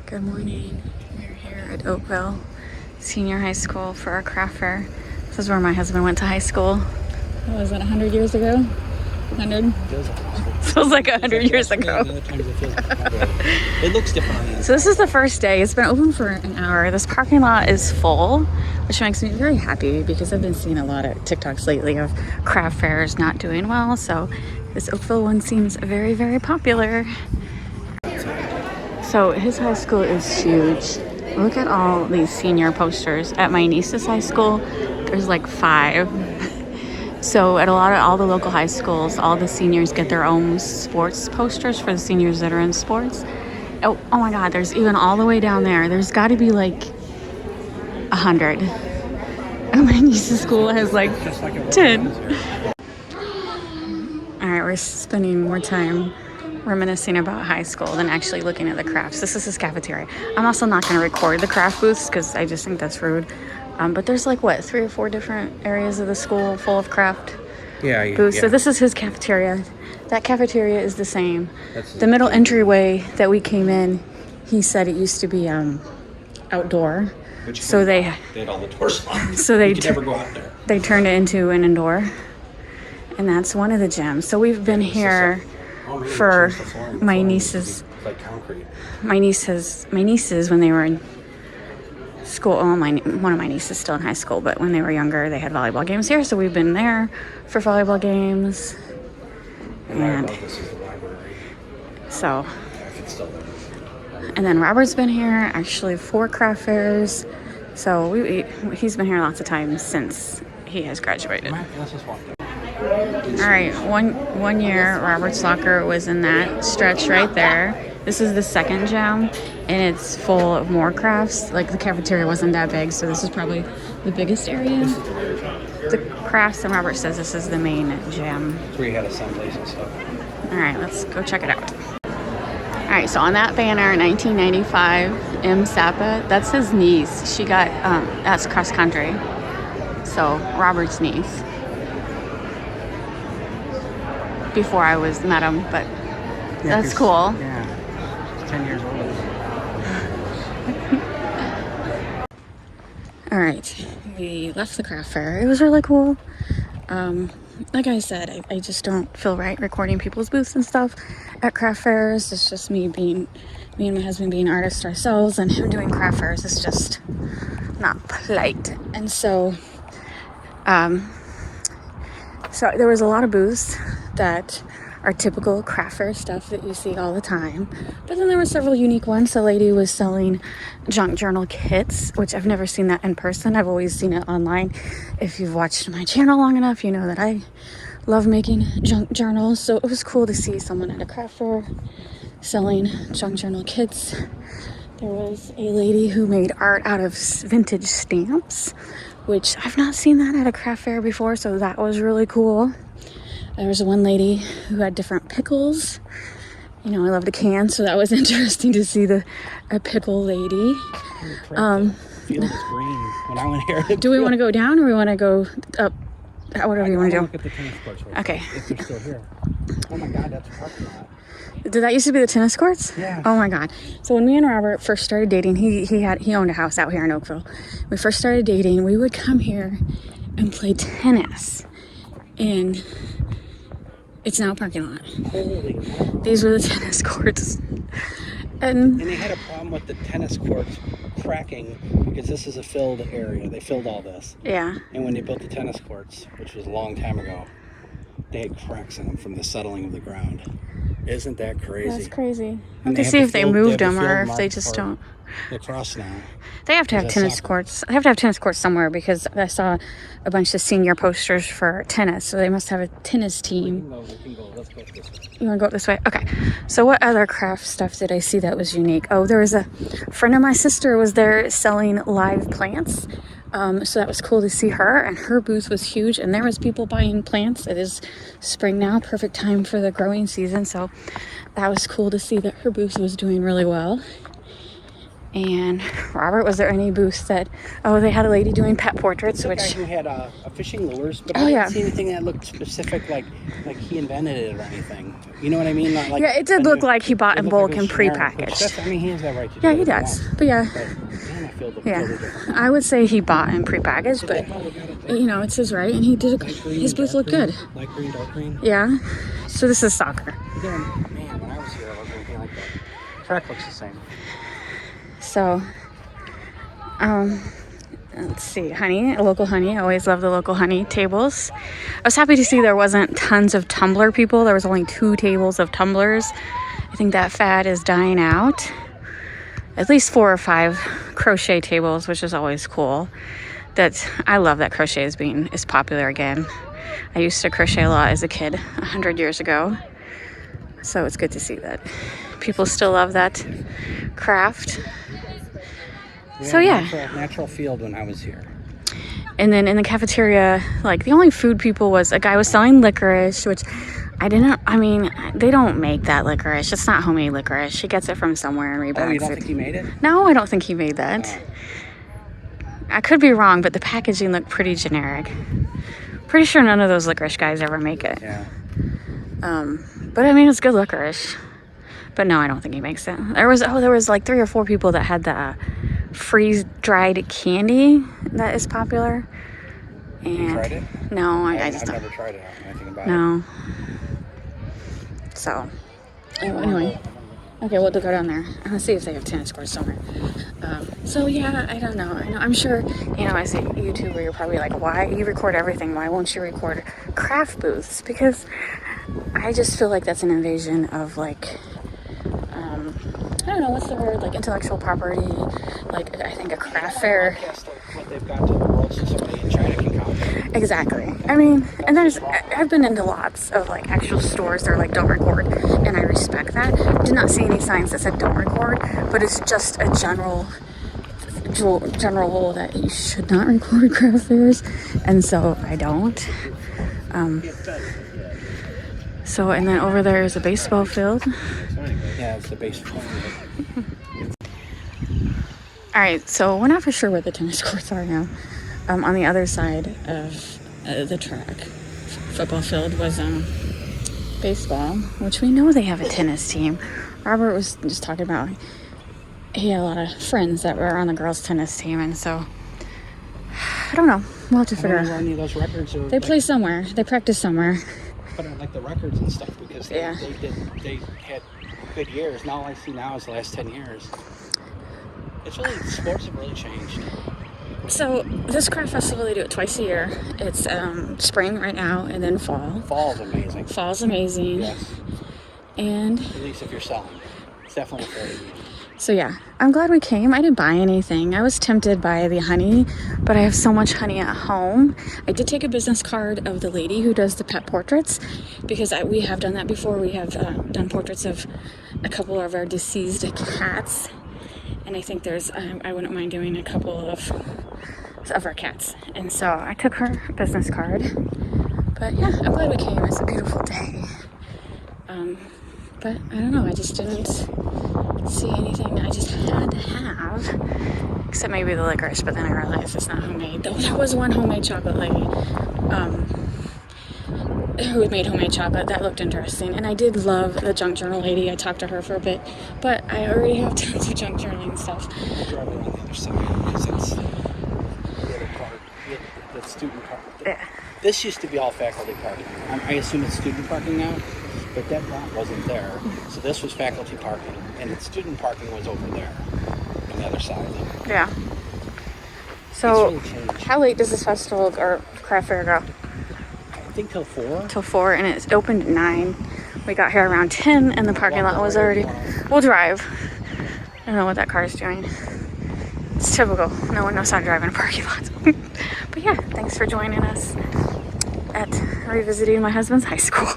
Good morning. We're here at Oakville Senior High School for our craft fair. This is where my husband went to high school. What was it, 100 years ago? 100? Feels like 100 years ago. It looks different. So this is the first day. It's been open for an hour. This parking lot is full, which makes me very happy because I've been seeing a lot of TikToks lately of craft fairs not doing well. So this Oakville one seems very, very popular. So his high school is huge. Look at all these senior posters. At my niece's high school, there's like 5. So at all the local high schools, all the seniors get their own sports posters for the seniors that are in sports. Oh my God, there's even all the way down there. There's got to be like 100. And my niece's school has like 10. All right, we're spending more time reminiscing about high school than actually looking at the crafts. This is his cafeteria. I'm also not going to record the craft booths because I just think that's rude. But there's like, 3 or 4 different areas of the school full of craft booths. Yeah. So this is his cafeteria. That cafeteria is the same. The middle entryway that we came in, he said it used to be outdoor. So they had all the doors locked. So you could never go out there. They turned it into an indoor. And that's one of the gyms. So we've been here for my nieces. Like concrete. My nieces when they were in school. Well, one of my nieces is still in high school, but when they were younger, they had volleyball games here. So we've been there for volleyball games. And so, and then Robert's been here actually 4 craft fairs. So he's been here lots of times since he has graduated. All right, one year Robert's locker was in that stretch right there. This is the second gym, and it's full of more crafts. Like the cafeteria wasn't that big, so this is probably the biggest area. The crafts, and Robert says this is the main gym. We had assemblies and stuff. All right, let's go check it out. All right, so on that banner, 1995, M. Sappa, that's his niece. She got, that's cross country. So Robert's niece. Before I met him, but yeah, that's cool. Yeah, 10 years old. All right, we left the craft fair. It was really cool. Like I said, I just don't feel right recording people's booths and stuff at craft fairs. It's just me and my husband being artists ourselves, and him doing craft fairs is just not polite. And so there was a lot of booths that are typical craft fair stuff that you see all the time. But then there were several unique ones. A lady was selling junk journal kits, which I've never seen that in person. I've always seen it online. If you've watched my channel long enough, you know that I love making junk journals. So it was cool to see someone at a craft fair selling junk journal kits. There was a lady who made art out of vintage stamps, which I've not seen that at a craft fair before, so that was really cool. There was one lady who had different pickles. You know, I love to can, so that was interesting to see a pickle lady. Field is green. When I went here, do we want to go down or we want to go up? Whatever you want to do. Look at the tennis courts. Okay. If they're still here. Oh my God, that's a parking lot. Did that used to be the tennis courts? Yeah. Oh my God. So when me and Robert first started dating, he owned a house out here in Oakville. When we first started dating, we would come here and play tennis. And it's now a parking lot. Holy. These were the tennis courts. And they had a problem with the tennis courts cracking because this is a filled area. They filled all this. Yeah. And when they built the tennis courts, which was a long time ago, they had cracks in them from the settling of the ground. Isn't that crazy? That's crazy. And to see if they moved them or if they just don't. Lacrosse now. They have to have tennis courts. They have to have tennis courts somewhere because I saw a bunch of senior posters for tennis. So they must have a tennis team. We can go. Let's go this way. You want to go this way? Okay. So what other craft stuff did I see that was unique? Oh, there was a friend of my sister was there selling live plants. So that was cool to see her, and her booth was huge, and there was people buying plants. It is spring now, perfect time for the growing season. So that was cool to see that her booth was doing really well. And Robert, was there any booths that? Oh, they had a lady doing pet portraits, The guy which who had fishing lures, but Oh, I didn't yeah. see anything that looked specific, like he invented it or anything. You know what I mean? Not like yeah, it did look like he bought it in looked like bulk it and was generic, which prepackaged. I mean, he has that right to do Yeah, he whatever does. wants. But yeah, But man, I feel the yeah, different. I would say he bought and prepackaged, Is but that how we got it? you know, it's his right, and he did. Light green, His booth dark looked green, good. Light green, dark green. Yeah. So this is soccer. Man, when I was here, I wasn't anything like that. Track looks the same. So, let's see, honey, local honey. I always love the local honey tables. I was happy to see there wasn't tons of tumbler people. There was only 2 tables of tumblers. I think that fad is dying out. At least 4 or 5 crochet tables, which is always cool. I love that crochet is popular again. I used to crochet a lot as a kid 100 years ago. So it's good to see that people still love that craft. So yeah. Natural field when I was here. And then in the cafeteria, like the only food people was a guy was selling licorice, which they don't make that licorice. It's not homemade licorice. He gets it from somewhere and rebags Oh, you don't it. think he made it? No, I don't think he made that. I could be wrong, but the packaging looked pretty generic. Pretty sure none of those licorice guys ever make it. Yeah. But I mean, it's good licorice. But no, I don't think he makes it. There was like 3 or 4 people that had the freeze-dried candy that is popular. And You tried it? no, I just I've don't. never tried it. I don't know anything about it. No. So, anyway. Okay, we'll go down there. Let's see if they have tennis courts somewhere. So yeah, I don't know. I'm sure, as a YouTuber, you're probably like, why you record everything? Why won't you record craft booths? Because I just feel like that's an invasion of like, I don't know, what's the word? Like intellectual property. Like I think a craft fair. What they've got to the world so somebody in China can copy. Exactly. I mean, and I've been into lots of like actual stores that are like don't record, and I respect that. Did not see any signs that said don't record, but it's just a general rule that you should not record craft fairs, and so I don't. So and then over there is a baseball field. Yeah, it's the baseball field. All right, so we're not for sure where the tennis courts are now. On the other side of the track, football field was baseball, which we know they have a tennis team. Robert was just talking about he had a lot of friends that were on the girls' tennis team, and so I don't know. We'll have to figure out. Any of those records are They play somewhere. They practice somewhere. But I like the records and stuff because they Yeah. they had good years. Now all I see now is the last 10 years. It's really, sports have really changed. So this craft festival, they do it twice a year. It's spring right now, and then fall. Fall's amazing. Fall's amazing. Yes. And At least if you're selling. It's definitely fair to you. so yeah, I'm glad we came. I didn't buy anything. I was tempted by the honey, but I have so much honey at home. I did take a business card of the lady who does the pet portraits because we have done that before. We have done portraits of a couple of our deceased cats. And I think I wouldn't mind doing a couple of our cats. And so I took her business card. But yeah, I'm glad we came. It's a beautiful day. But I don't know, I just didn't see anything I just had to have. Except maybe the licorice, but then I realized it's not homemade. Though there was one homemade chocolate lady who had made homemade chocolate. That looked interesting. And I did love the junk journal lady. I talked to her for a bit. But I already have tons of junk journaling stuff. I'll drive around the other side because it's the other part, the student park. Yeah. This used to be all faculty parking. I assume it's student parking now, but that lot wasn't there. So this was faculty parking, and the student parking was over there on the other side. Yeah. So, It's really changed. how late does this festival or craft fair go? I think till 4. Till 4, and it opened at 9. We got here around 10, and the parking lot was already. We'll drive. I don't know what that car is doing. It's typical. No one knows how to drive in a parking lot. But yeah, thanks for joining us at revisiting my husband's high school.